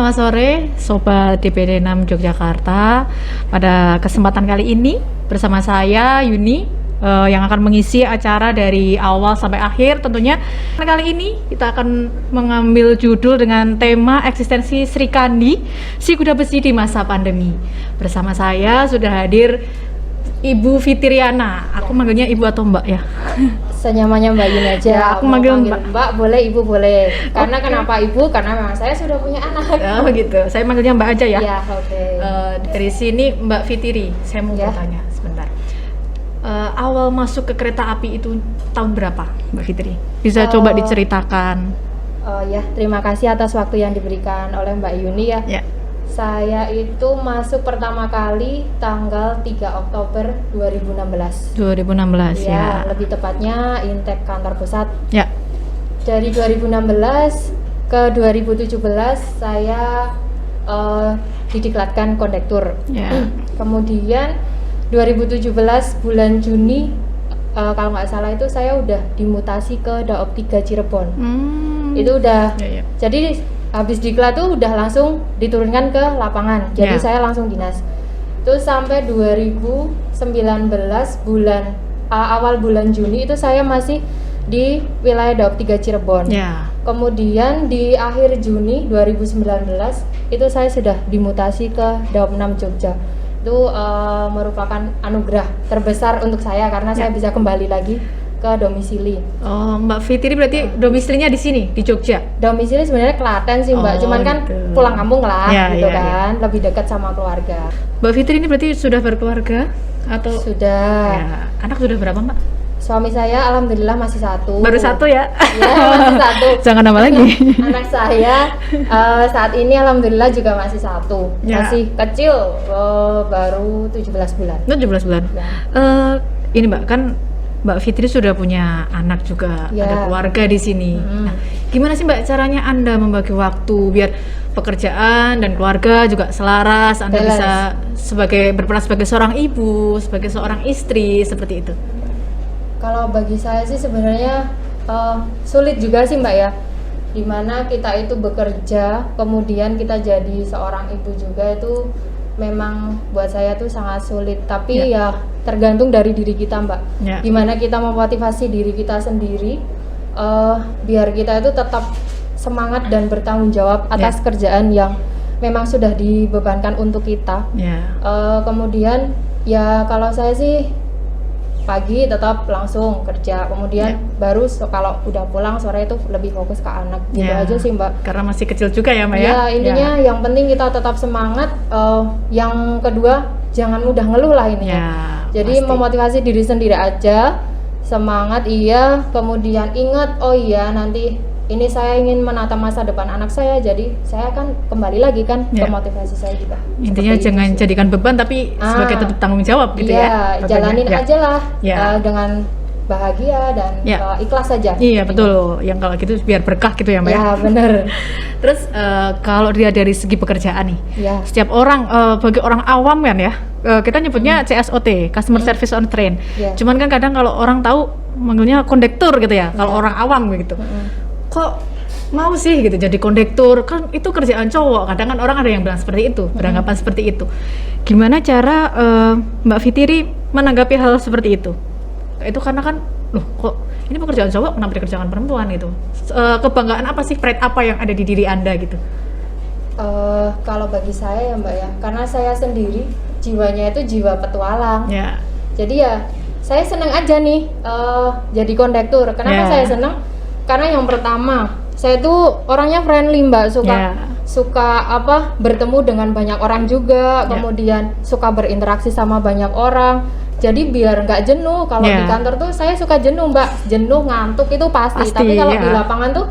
Selamat sore Sobat DPD 6 Yogyakarta. Pada kesempatan kali ini bersama saya Yuni yang akan mengisi acara dari awal sampai akhir tentunya. Kali ini kita akan mengambil judul dengan tema eksistensi Sri Kandi, si kuda besi di masa pandemi. Bersama saya sudah hadir Ibu Fitriana. Aku manggilnya Ibu atau Mbak ya? Senyamannya Mbak Yuni aja. Ya, aku manggil Mbak boleh, Ibu boleh. Karena kenapa Ibu? Karena memang saya sudah punya anak. Oh gitu. Saya manggilnya Mbak aja ya. Iya, oke. Dari sini Mbak Fitri, saya mau bertanya sebentar. Awal masuk ke kereta api itu tahun berapa, Mbak Fitri? Bisa coba diceritakan? Ya, terima kasih atas waktu yang diberikan oleh Mbak Yuni ya. Ya. Saya itu masuk pertama kali tanggal 3 Oktober 2016. 2016 ya. Lebih tepatnya intake kantor pusat. Ya. Dari 2016 ke 2017 saya didiklatkan kondektur. Ya. Kemudian 2017 bulan Juni kalau nggak salah itu saya udah dimutasi ke Daop 3 Cirebon. Itu udah. Ya. Jadi habis diklat tuh udah langsung diturunkan ke lapangan. Jadi saya langsung dinas. Terus sampai 2019 bulan awal bulan Juni itu saya masih di wilayah Daop 3 Cirebon. Ya. Kemudian di akhir Juni 2019 itu saya sudah dimutasi ke Daop 6 Jogja. Itu merupakan anugerah terbesar untuk saya karena saya bisa kembali lagi ke domisili. Oh, Mbak Fitri berarti domisilinya di sini, di Jogja? Domisili sebenarnya Klaten sih Mbak, cuman kan gitu. pulang kampung lah gitu kan, ya. lebih dekat sama keluarga. Mbak Fitri ini berarti sudah berkeluarga? Atau Sudah. Ya. Anak sudah berapa Mbak? Suami saya alhamdulillah masih satu. Baru satu ya? Iya, masih satu. Jangan nambah lagi. Anak saya saat ini alhamdulillah juga masih satu. Ya. Masih kecil, baru 17 bulan. 17 bulan. Ya. Ini Mbak, kan Mbak Fitri sudah punya anak juga, ada keluarga di sini. Nah, gimana sih Mbak caranya Anda membagi waktu biar pekerjaan dan keluarga juga selaras? Anda bisa berperan sebagai seorang ibu, sebagai seorang istri, seperti itu. Kalau bagi saya sih sebenarnya sulit juga sih Mbak ya. Dimana kita itu bekerja, kemudian kita jadi seorang ibu juga itu memang buat saya tuh sangat sulit. Tapi ya tergantung dari diri kita Mbak. Gimana kita memotivasi diri kita sendiri biar kita itu tetap semangat dan bertanggung jawab atas kerjaan yang memang sudah dibebankan untuk kita. Kemudian ya kalau saya sih pagi tetap langsung kerja, kemudian baru kalau udah pulang sore itu lebih fokus ke anak. Gitu aja sih Mbak. Karena masih kecil juga ya Mbak ya? Ya intinya yang penting kita tetap semangat. Yang kedua jangan mudah ngeluh lah ininya. Jadi memotivasi diri sendiri aja, semangat kemudian ingat nanti ini saya ingin menata masa depan anak saya, jadi saya akan kembali lagi kan ke motivasi saya juga. Intinya jangan jadikan beban tapi sebagai tetap tanggung jawab gitu ya. Jalanin aja lah dengan bahagia dan ikhlas saja. Iya betul, yang kalau gitu biar berkah gitu ya Mbak. Iya benar. Terus kalau dia dari segi pekerjaan nih, setiap orang bagi orang awam kan ya, kita nyebutnya CSOT, Customer Service on Train. Cuman kan kadang kalau orang tahu manggilnya kondektur gitu ya, kalau orang awam gitu. Kok mau sih gitu jadi kondektur, kan itu kerjaan cowok. Kadang kan orang ada yang bilang seperti itu, beranggapan seperti itu. Gimana cara Mbak Fitri menanggapi hal seperti itu? Itu karena kan loh kok ini pekerjaan cowok kenapa dikerjakan perempuan gitu. Kebanggaan apa sih, pride apa yang ada di diri Anda gitu? Kalau bagi saya ya Mbak ya, karena saya sendiri jiwanya itu jiwa petualang. Jadi ya saya senang aja nih jadi kondektur. Kenapa saya senang? Karena yang pertama saya tuh orangnya friendly Mbak, suka bertemu dengan banyak orang juga, kemudian suka berinteraksi sama banyak orang. Jadi biar nggak jenuh. Kalau di kantor tuh saya suka jenuh Mbak, jenuh ngantuk itu pasti. Tapi kalau di lapangan tuh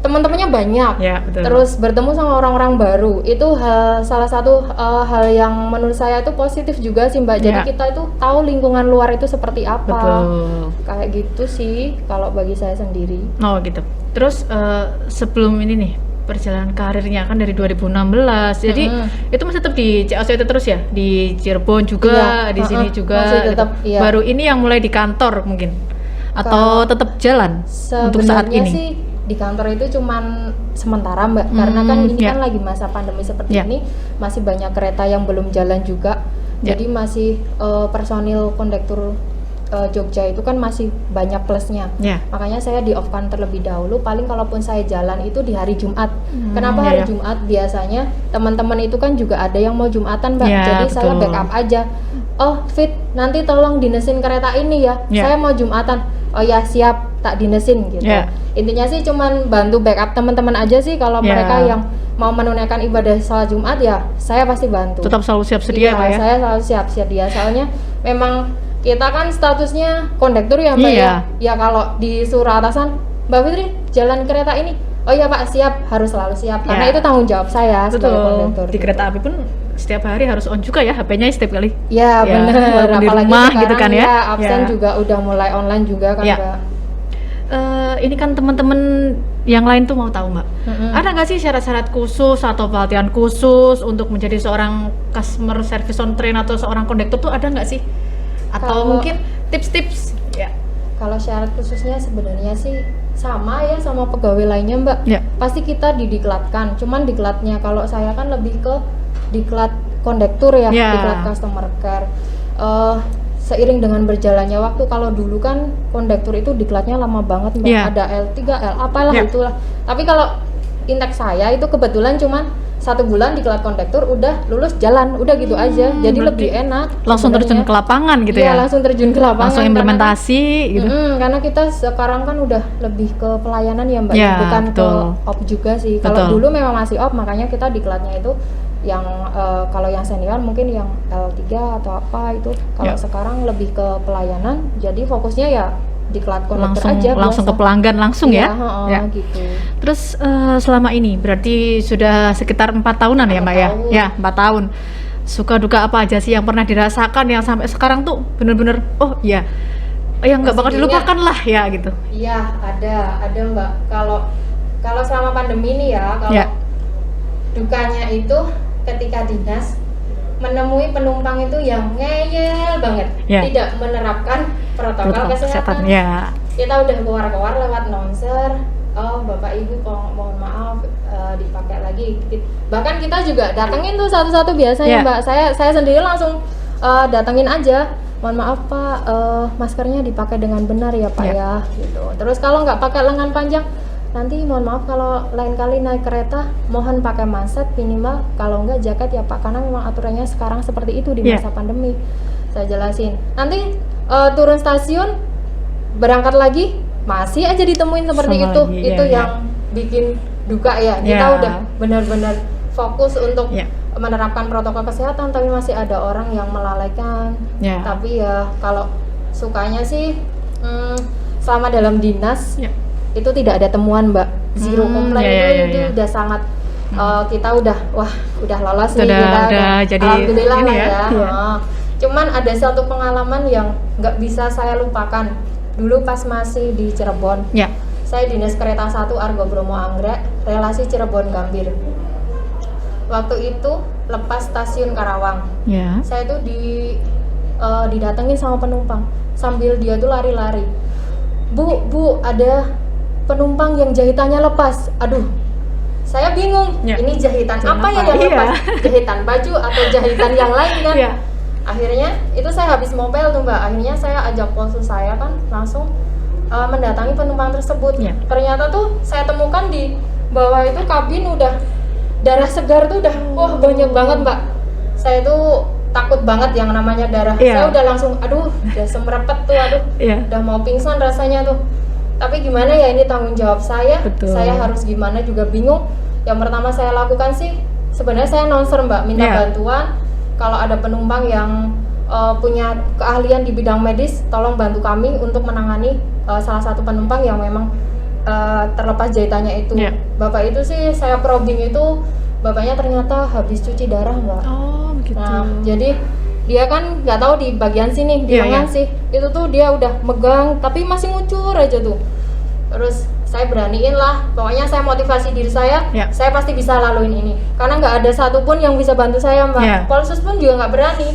teman-temannya banyak, terus bertemu sama orang-orang baru, itu salah satu hal yang menurut saya itu positif juga sih Mbak. Jadi kita itu tahu lingkungan luar itu seperti apa. Kayak gitu sih kalau bagi saya sendiri. Oh gitu. Terus sebelum ini nih perjalanan karirnya kan dari 2016, jadi itu masih tetap di CSOT terus ya, di Cirebon juga, di sini juga. Masih tetap, gitu. Baru ini yang mulai di kantor mungkin, atau tetap jalan untuk saat ini? Sih di kantor itu cuman sementara Mbak, karena kan ini kan lagi masa pandemi seperti ini, masih banyak kereta yang belum jalan juga, jadi masih personil kondektur Jogja itu kan masih banyak plusnya, makanya saya di off-kan terlebih dahulu. Paling kalaupun saya jalan itu di hari Jumat. Kenapa hari Jumat? Biasanya teman-teman itu kan juga ada yang mau Jumatan Mbak, jadi betul. Saya backup aja. Oh Fit, nanti tolong dinesin kereta ini ya, saya mau Jumatan. Oh ya siap, tak dinesin gitu. Intinya sih cuman bantu backup teman-teman aja sih. Kalau mereka yang mau menunaikan ibadah sholat Jumat ya saya pasti bantu. Tetap selalu siap sedia Mbak ya? Saya selalu siap sedia, soalnya memang kita kan statusnya kondektur ya Mbak ya kalau disuruh atasan, Mbak Fitri jalan kereta ini, oh iya Pak siap, harus selalu siap, karena itu tanggung jawab saya sebagai kondektur. Di kereta api pun setiap hari harus on juga ya HP-nya setiap kali. Ya benar, apalagi di rumah gitu kan ya. Absen juga udah mulai online juga kan Mbak. Ini kan teman-teman yang lain tuh mau tahu Mbak, ada nggak sih syarat-syarat khusus atau pelatihan khusus untuk menjadi seorang customer service on train atau seorang kondektur tuh ada nggak sih? Atau mungkin tips-tips ya? Kalau syarat khususnya sebenarnya sih sama ya sama pegawai lainnya Mbak. Pasti kita didiklatkan, cuman diklatnya kalau saya kan lebih ke diklat kondektur ya, diklat customer care. Seiring dengan berjalannya waktu, kalau dulu kan kondektur itu diklatnya lama banget Mbak, ada L3, L apalah itulah. Tapi kalau intake saya itu kebetulan cuman 1 bulan diklat kondektur, udah lulus jalan, udah gitu aja. Jadi lebih enak. Langsung terjun ke lapangan gitu ya? Iya, langsung terjun ke lapangan. Langsung implementasi karena, gitu. Karena kita sekarang kan udah lebih ke pelayanan ya Mbak, bukan ke op juga sih. Kalau dulu memang masih op, makanya kita diklatnya itu yang kalau yang senior mungkin yang L3 atau apa itu. Kalau sekarang lebih ke pelayanan, jadi fokusnya ya diklat kondektur aja langsung ke pelanggan langsung ya. Gitu. Terus selama ini berarti sudah sekitar 4 tahunan ya Mbak tahun. ya 4 tahun. Suka duka apa aja sih yang pernah dirasakan yang sampai sekarang tuh bener-bener yang nggak bakal dilupakan lah ya gitu? Iya ada Mbak. Kalau selama pandemi ini ya, kalau dukanya itu ketika dinas menemui penumpang itu yang ngeyel banget, tidak menerapkan protokol kesehatan. Kita udah keluar lewat announcer, oh Bapak Ibu mohon maaf dipakai lagi. Bahkan kita juga datengin tuh satu-satu biasanya Mbak. Saya sendiri langsung datengin aja, mohon maaf Pak, maskernya dipakai dengan benar ya Pak ya gitu. Terus kalau nggak pakai lengan panjang, nanti mohon maaf kalau lain kali naik kereta mohon pakai manset minimal, kalau enggak jaket ya Pak, karena memang aturannya sekarang seperti itu di masa pandemi. Saya jelasin. Nanti turun stasiun berangkat lagi masih aja ditemuin seperti itu. Itu yang bikin duka ya. Kita udah benar-benar fokus untuk menerapkan protokol kesehatan, tapi masih ada orang yang melalaikan. Tapi ya kalau sukanya sih selama dalam dinas itu tidak ada temuan Mbak, zero komplain. Itu udah sangat kita udah lolos nih kita jadi alhamdulillah lah ya. Cuman ada satu pengalaman yang nggak bisa saya lupakan dulu pas masih di Cirebon. Saya dinas kereta 1 Argo Bromo Anggrek, relasi Cirebon Gambir. Waktu itu lepas stasiun Karawang, saya tuh didatengin sama penumpang sambil dia tuh lari-lari, Bu ada penumpang yang jahitannya lepas. Aduh, saya bingung. Ini jahitan apa ya yang lepas? Jahitan baju atau jahitan yang lain kan? Akhirnya itu saya habis mobile tuh Mbak. Akhirnya saya ajak konsul saya kan langsung mendatangi penumpang tersebut. Ternyata tuh saya temukan di bawah itu kabin udah darah segar tuh udah banyak banget Mbak. Saya tuh takut banget yang namanya darah. Saya udah langsung udah semerepet tuh, udah mau pingsan rasanya tuh. Tapi gimana ya, ini tanggung jawab saya. Saya harus gimana juga bingung. Yang pertama saya lakukan sih sebenarnya saya announcer Mbak, minta bantuan kalau ada penumpang yang punya keahlian di bidang medis, tolong bantu kami untuk menangani salah satu penumpang yang memang terlepas jahitannya itu. Bapak itu sih saya probing itu, bapaknya ternyata habis cuci darah Mbak. Oh begitu. Nah jadi dia kan nggak tahu di bagian sini, di lengan sih itu tuh dia udah megang tapi masih ngucur aja tuh. Terus saya beraniin lah, pokoknya saya motivasi diri saya pasti bisa laluin ini, karena nggak ada satupun yang bisa bantu saya Mbak. Polsus pun juga nggak berani.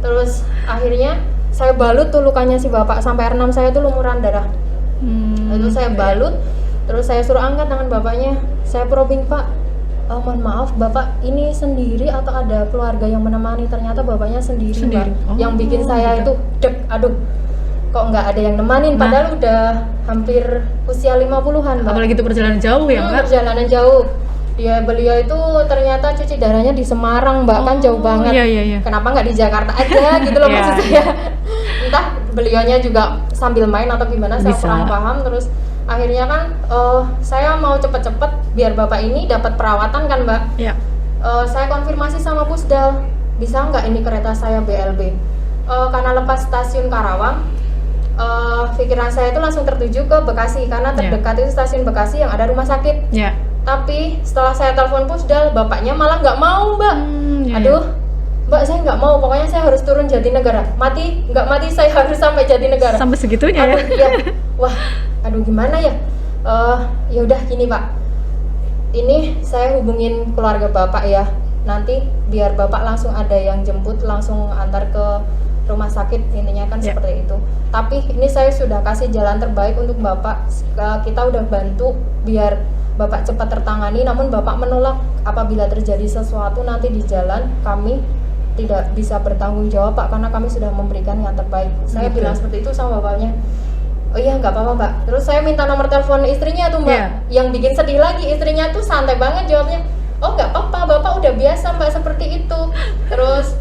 Terus akhirnya saya balut tuh lukanya si bapak sampai R6 saya tuh lumuran darah. Itu saya balut, Terus saya suruh angkat tangan bapaknya, saya probing, Pak, mohon maaf Bapak ini sendiri atau ada keluarga yang menemani? Ternyata bapaknya sendiri. Mbak. Yang bikin saya itu dek, aduh kok nggak ada yang nemanin, padahal udah hampir usia 50-an, Mbak. Apalagi itu perjalanan jauh ya, Mbak? Perjalanan jauh. Beliau itu ternyata cuci darahnya di Semarang, Mbak, kan jauh banget. Iya. Kenapa nggak di Jakarta aja gitu loh maksud saya. Entah beliaunya juga sambil main atau gimana, saya kurang paham. Terus akhirnya kan saya mau cepet-cepet biar Bapak ini dapat perawatan kan, Mbak. Iya. Saya konfirmasi sama Pusdal, bisa nggak ini kereta saya BLB? Karena lepas stasiun Karawang, pikiran saya itu langsung tertuju ke Bekasi karena terdekat itu stasiun Bekasi yang ada rumah sakit. Yeah. Tapi setelah saya telepon Pusdal, bapaknya malah nggak mau, Mbak. Aduh, Mbak, saya nggak mau, pokoknya saya harus turun Jatinegara. Mati nggak mati saya harus sampai Jatinegara. Sampai segitunya ya? Wah, aduh gimana ya? Ya udah gini, Pak. Ini saya hubungin keluarga Bapak ya. Nanti biar Bapak langsung ada yang jemput, langsung antar ke rumah sakit, intinya kan seperti itu. Tapi ini saya sudah kasih jalan terbaik untuk Bapak. Kita udah bantu biar Bapak cepat tertangani, namun Bapak menolak. Apabila terjadi sesuatu nanti di jalan, kami tidak bisa bertanggung jawab, Pak, karena kami sudah memberikan yang terbaik. Saya bilang seperti itu sama bapaknya. Oh iya, nggak apa-apa, Mbak. Terus saya minta nomor telepon istrinya tuh, Mbak. Yang bikin sedih lagi, istrinya tuh santai banget jawabnya. Oh nggak apa-apa, Bapak udah biasa, Mbak, seperti itu. Terus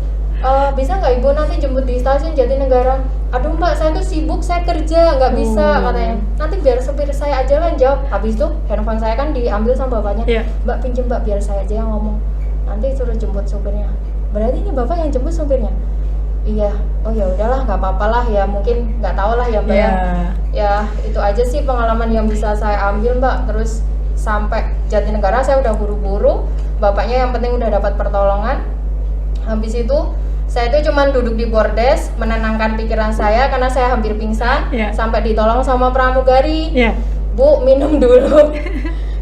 bisa nggak Ibu nanti jemput di stasiun Jatinegara? Aduh, Mbak, saya tuh sibuk, saya kerja, nggak bisa, katanya. Nanti biar supir saya aja lah jawab. Habis itu handphone saya kan diambil sama bapaknya. Mbak, pinjem, Mbak, biar saya aja yang ngomong. Nanti suruh jemput supirnya. Berarti ini Bapak yang jemput supirnya? Iya. Oh ya udahlah, nggak apa-apa lah ya, mungkin nggak tahu lah ya, Mbak. Ya itu aja sih pengalaman yang bisa saya ambil, Mbak. Terus sampai Jatinegara saya udah buru-buru, bapaknya yang penting udah dapat pertolongan. Habis itu saya itu cuman duduk di bordes menenangkan pikiran saya karena saya hampir pingsan, sampai ditolong sama pramugari. Bu, minum dulu.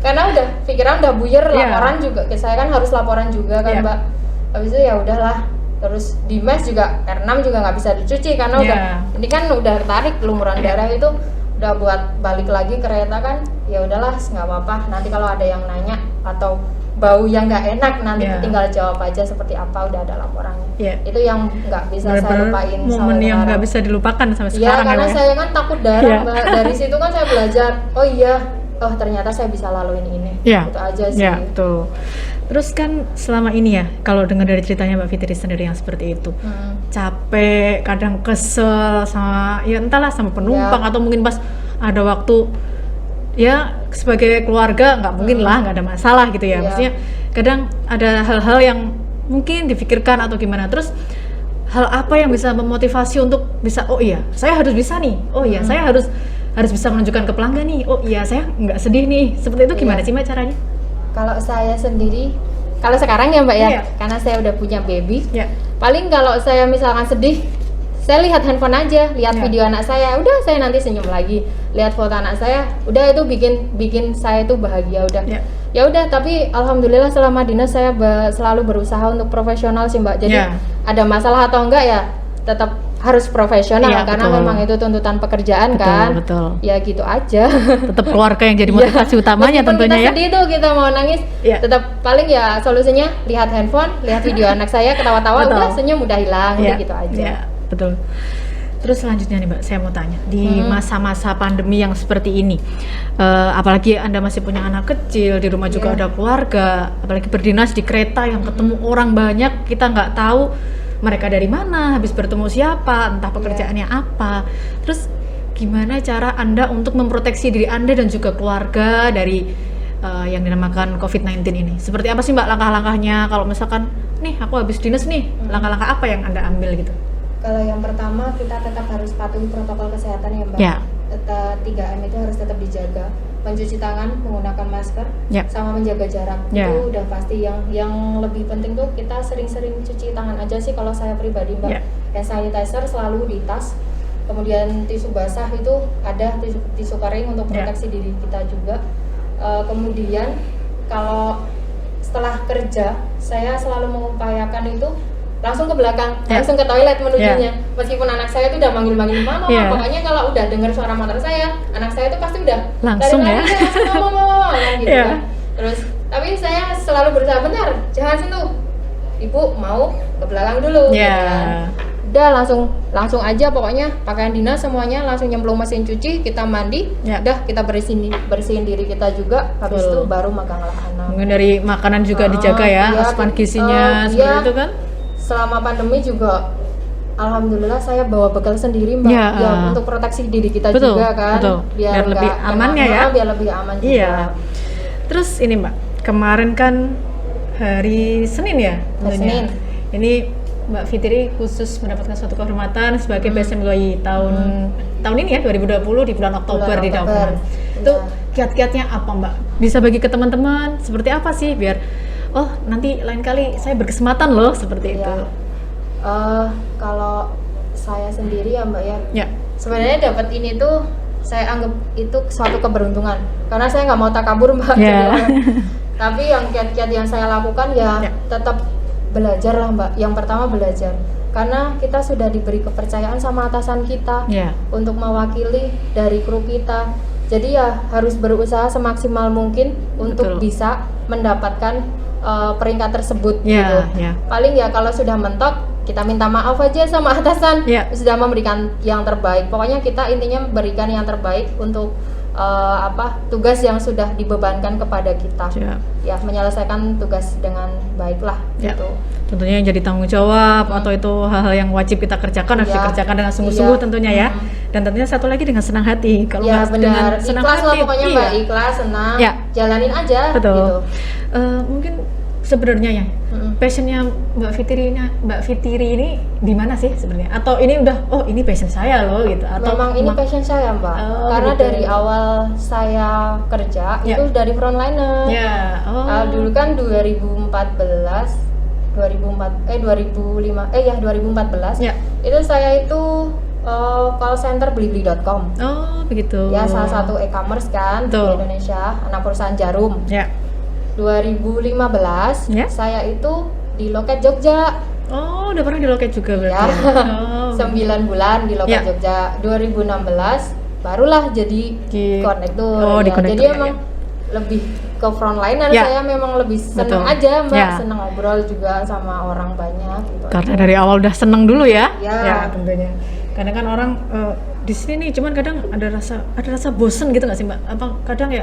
Karena udah pikiran udah buyar, laporan juga. Saya kan harus laporan juga kan, Mbak. Habis itu ya udahlah. Terus di mes juga R6 juga nggak bisa dicuci karena udah ini kan udah tarik lumuran darah itu, udah buat balik lagi kereta kan. Ya udahlah, nggak apa-apa. Nanti kalau ada yang nanya atau bau yang nggak enak nanti tinggal jawab aja seperti apa, udah ada laporannya. Itu yang nggak bisa saya lupain. Momen yang nggak bisa dilupakan sampai sekarang. Karena saya kan takut darah, Mbak. Dari situ kan saya belajar. Oh iya, ternyata saya bisa laluin ini. Itu aja sih. Tuh. Terus kan selama ini ya, kalau dengar dari ceritanya Mbak Fitri sendiri yang seperti itu, capek, kadang kesel sama ya entahlah sama penumpang atau mungkin pas ada waktu ya sebagai keluarga nggak mungkin lah, nggak ada masalah gitu ya. Maksudnya kadang ada hal-hal yang mungkin difikirkan atau gimana. Terus hal apa yang bisa memotivasi untuk bisa, oh iya saya harus bisa nih, oh iya saya harus bisa menunjukkan ke pelanggan nih, oh iya saya nggak sedih nih. Seperti itu gimana sih Mbak caranya? Kalau saya sendiri, kalau sekarang ya Mbak ya, karena saya udah punya baby, paling kalau saya misalkan sedih, saya lihat handphone aja, lihat video anak saya, udah saya nanti senyum lagi. Lihat foto anak saya, udah itu bikin saya tuh bahagia udah. Ya udah, tapi alhamdulillah selama dinas saya selalu berusaha untuk profesional sih Mbak. Jadi ada masalah atau enggak ya tetap harus profesional karena memang itu tuntutan pekerjaan kan. Betul. Ya gitu aja. Tetap keluarga yang jadi motivasi utamanya tentunya kita sedih tuh, kita mau nangis, tetap paling ya solusinya lihat handphone, lihat video anak saya ketawa-tawa, udah senyum, udah hilang, udah gitu aja. Betul. Terus selanjutnya nih Mbak, saya mau tanya, di masa-masa pandemi yang seperti ini, apalagi Anda masih punya anak kecil, di rumah juga ada keluarga, apalagi berdinas di kereta yang ketemu orang banyak, kita nggak tahu mereka dari mana, habis bertemu siapa, entah pekerjaannya apa. Terus gimana cara Anda untuk memproteksi diri Anda dan juga keluarga dari yang dinamakan COVID-19 ini? Seperti apa sih Mbak langkah-langkahnya kalau misalkan nih aku habis dinas nih, langkah-langkah apa yang Anda ambil gitu? Kalau yang pertama kita tetap harus patuhi protokol kesehatan ya Mbak. 3M itu harus tetap dijaga. Mencuci tangan, menggunakan masker, sama menjaga jarak. Itu udah pasti. Yang lebih penting tuh kita sering-sering cuci tangan aja sih kalau saya pribadi Mbak. Hand sanitizer selalu di tas. Kemudian tisu basah itu ada, tisu kering untuk proteksi diri kita juga. Kemudian kalau setelah kerja, saya selalu mengupayakan itu langsung ke belakang, langsung ke toilet menujunya. Meskipun anak saya itu udah manggil-manggil mama, pokoknya kalau udah dengar suara motor saya, anak saya itu pasti udah langsung langsung mama gitu kan. Terus tapi saya selalu berusaha, benar, jangan sentuh. Ibu mau ke belakang dulu. Gitu kan. Udah langsung aja pokoknya pakaian dinas semuanya langsung nyemplung mesin cuci, kita mandi, udah kita bersihin diri kita juga, habis itu baru meganglah anak. Mungkin dari makanan juga dijaga ya, asupan gizinya seperti itu kan. Selama pandemi juga alhamdulillah saya bawa bekal sendiri Mbak, ya untuk proteksi diri kita juga kan, biar lebih aman ya. Biar lebih aman juga. Iya. Terus ini Mbak, kemarin kan hari Senin ya, Senin. Ini Mbak Fitri khusus mendapatkan suatu kehormatan sebagai PSMGOI tahun ini ya, 2020 di bulan Oktober di Dauman. Itu kiat-kiatnya apa Mbak? Bisa bagi ke teman-teman seperti apa sih biar nanti lain kali saya berkesempatan loh seperti itu. Kalau saya sendiri ya Mbak ya, sebenarnya dapat ini tuh saya anggap itu suatu keberuntungan karena saya nggak mau takabur Mbak. Tapi yang kiat-kiat yang saya lakukan tetap belajar lah Mbak. Yang pertama belajar, karena kita sudah diberi kepercayaan sama atasan kita untuk mewakili dari kru kita. Jadi ya harus berusaha semaksimal mungkin untuk bisa mendapatkan peringkat tersebut gitu. Paling ya kalau sudah mentok kita minta maaf aja sama atasan, sudah memberikan yang terbaik. Pokoknya kita intinya berikan yang terbaik untuk tugas yang sudah dibebankan kepada kita. Ya menyelesaikan tugas dengan baiklah gitu. Tentunya yang jadi tanggung jawab atau itu hal-hal yang wajib kita kerjakan harus dikerjakan dengan sungguh-sungguh tentunya ya. Dan tentunya satu lagi dengan senang hati. Kalau dengan senang ikhlas hati, lah pokoknya Mbak, ikhlas, senang, jalanin aja. Gitu. Mungkin sebenarnya passionnya Mbak Fitri ini di mana sih sebenarnya? Atau ini udah ini passion saya loh gitu? Atau memang ini passion saya Mbak, karena gitu. Dari awal saya kerja itu dari frontliner. Dulu kan 2014 itu saya itu call center blibli.com. Oh begitu. Ya salah satu e-commerce kan di Indonesia, anak perusahaan Jarum. 2015 saya itu di Loket Jogja. Oh, udah pernah di Loket juga berarti. 9 bulan di Loket Jogja. 2016 barulah jadi konektor. Jadi emang lebih ke frontliner. Saya memang lebih seneng aja Mbak, seneng ngobrol juga sama orang banyak gitu. Karena dari awal udah seneng dulu ya. Ya tentunya. Kadang kan orang di sini nih cuman kadang ada rasa bosen gitu nggak sih Mbak? Apa kadang ya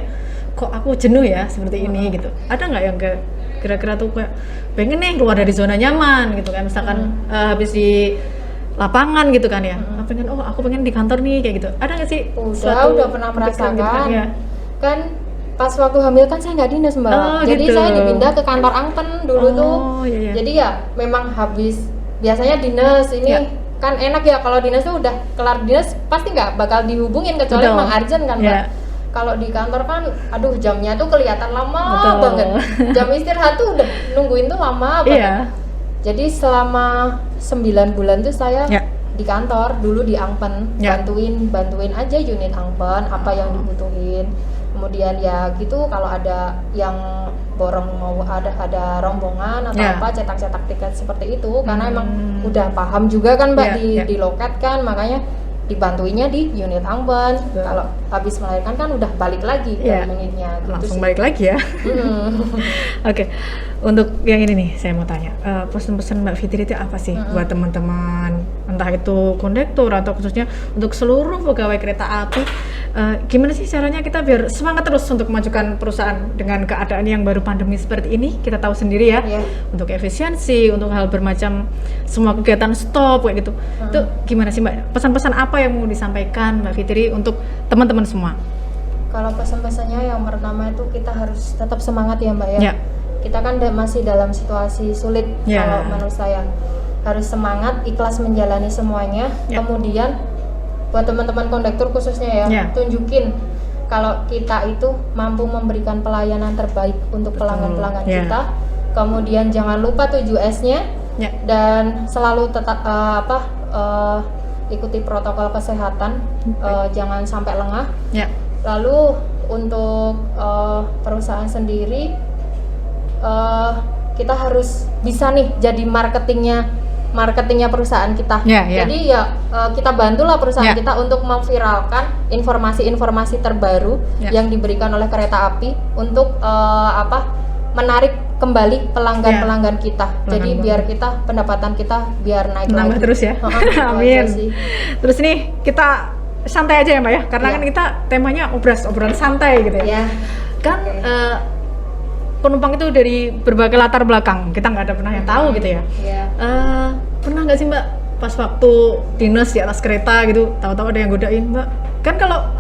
kok aku jenuh ya seperti ini gitu. Ada nggak yang kira-kira tuh kayak pengen nih keluar dari zona nyaman gitu kan, misalkan habis di lapangan gitu kan ya, pengen aku pengen di kantor nih kayak gitu. Ada nggak sih? Udah pernah merasakan gitu kan pas waktu hamil kan saya nggak dinas Mbak, jadi saya dipindah ke kantor Angpen dulu tuh. Jadi ya memang habis biasanya dinas ini kan enak ya, kalau dinas tuh udah kelar dinas pasti nggak bakal dihubungin kecuali emang urgent kan Mbak. Kalau di kantor kan jamnya tuh kelihatan lama banget, jam istirahat tuh udah nungguin tuh lama banget. Jadi selama 9 bulan tuh saya di kantor dulu di Angpen, bantuin aja unit Angpen apa yang dibutuhin. Kemudian ya gitu kalau ada yang borong mau ada rombongan atau apa cetak-cetak tiket seperti itu, karena emang udah paham juga kan Mbak di loket kan, makanya dibantuinnya di unit Angpen. Kalau habis melahirkan kan udah balik lagi ke unitnya gitu langsung sih. balik lagi ya. Oke. Untuk yang ini nih saya mau tanya, pesan-pesan Mbak Fitri itu apa sih buat teman-teman, entah itu kondektur atau khususnya untuk seluruh pegawai kereta api, gimana sih caranya kita biar semangat terus untuk memajukan perusahaan dengan keadaan yang baru pandemi seperti ini? Kita tahu sendiri ya, untuk efisiensi, untuk hal bermacam semua kegiatan stop kayak gitu. Itu gimana sih Mbak? Pesan-pesan apa yang mau disampaikan Mbak Fitri untuk teman-teman semua? Kalau pesan-pesannya yang pertama itu kita harus tetap semangat ya Mbak ya. Kita kan masih dalam situasi sulit. Kalau menurut saya harus semangat, ikhlas menjalani semuanya. Kemudian buat teman-teman kondektur khususnya tunjukin kalau kita itu mampu memberikan pelayanan terbaik untuk pelanggan-pelanggan kita. Kemudian jangan lupa 7S-nya dan selalu tetap ikuti protokol kesehatan, jangan sampai lengah. Lalu untuk perusahaan sendiri kita harus bisa nih jadi marketingnya marketingnya perusahaan kita. Jadi ya kita bantulah perusahaan kita untuk memviralkan informasi-informasi terbaru yang diberikan oleh kereta api untuk menarik kembali pelanggan-pelanggan kita. Jadi biar kita pendapatan kita biar naik nambah terus ya. Amin. Terus nih kita santai aja ya Mbak ya, karena kan kita temanya obrolan santai gitu ya. Kan penumpang itu dari berbagai latar belakang, kita nggak ada pernah yang tahu gitu ya. Pernah nggak sih Mbak pas waktu dinas di atas kereta gitu, tahu-tahu ada yang godain Mbak? Kan kalau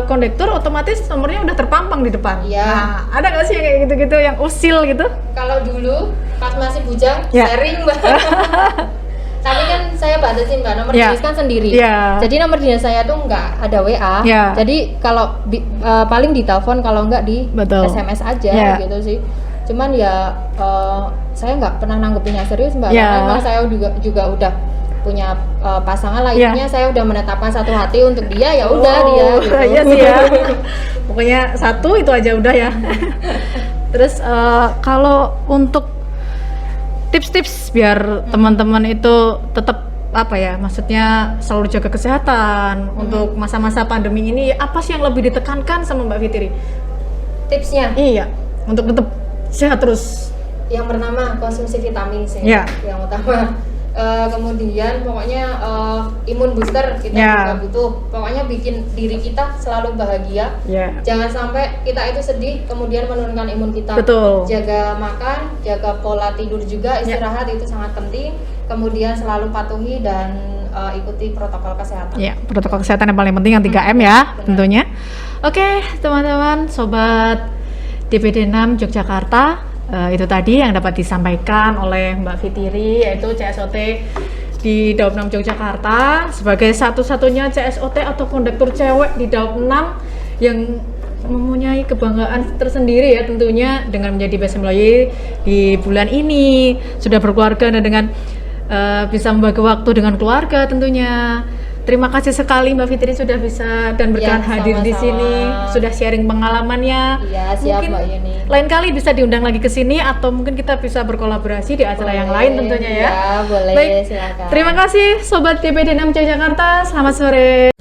kondektur otomatis nomornya udah terpampang di depan. Nah, ada nggak sih yang kayak gitu-gitu yang usil gitu? Kalau dulu pas masih bujang sering Mbak. Tapi kan saya batasin Mbak, nomor dinas kan sendiri. Jadi nomor dinas saya tuh nggak ada WA. Jadi kalau paling ditelepon, kalau nggak di SMS aja gitu sih. Cuman saya nggak pernah nanggepinnya serius Mbak, karena memang saya juga udah punya pasangan lah, intinya saya udah menetapkan satu hati untuk dia, ya udah dia gitu. Iya sih ya. Pokoknya satu itu aja udah ya. Terus kalau untuk tips-tips biar teman-teman itu tetap maksudnya selalu jaga kesehatan untuk masa-masa pandemi ini, apa sih yang lebih ditekankan sama Mbak Fitri? Tipsnya? Iya, untuk tetap sehat terus. Yang pertama konsumsi vitamin sih, yang utama. Kemudian pokoknya imun booster kita juga butuh. Pokoknya bikin diri kita selalu bahagia. Jangan sampai kita itu sedih kemudian menurunkan imun kita. Jaga makan, jaga pola tidur juga, istirahat itu sangat penting. Kemudian selalu patuhi dan ikuti protokol kesehatan. Protokol kesehatan yang paling penting yang 3M ya, tentunya. Oke, teman-teman, sobat DPD 6 Yogyakarta. Itu tadi yang dapat disampaikan oleh Mbak Fitri, yaitu CSOT di Daup 6 Yogyakarta sebagai satu-satunya CSOT atau kondektur cewek di Daup 6 yang mempunyai kebanggaan tersendiri ya tentunya dengan menjadi best employee di bulan ini, sudah berkeluarga dan dengan bisa membagi waktu dengan keluarga tentunya. Terima kasih sekali Mbak Fitri sudah bisa dan berkenan hadir di sini, sudah sharing pengalamannya. Siap mungkin Mbak Yuni. Lain kali bisa diundang lagi ke sini atau mungkin kita bisa berkolaborasi di acara yang lain tentunya ya. Boleh, Baik, silakan. terima kasih Sobat DPD 6 Jakarta, selamat sore.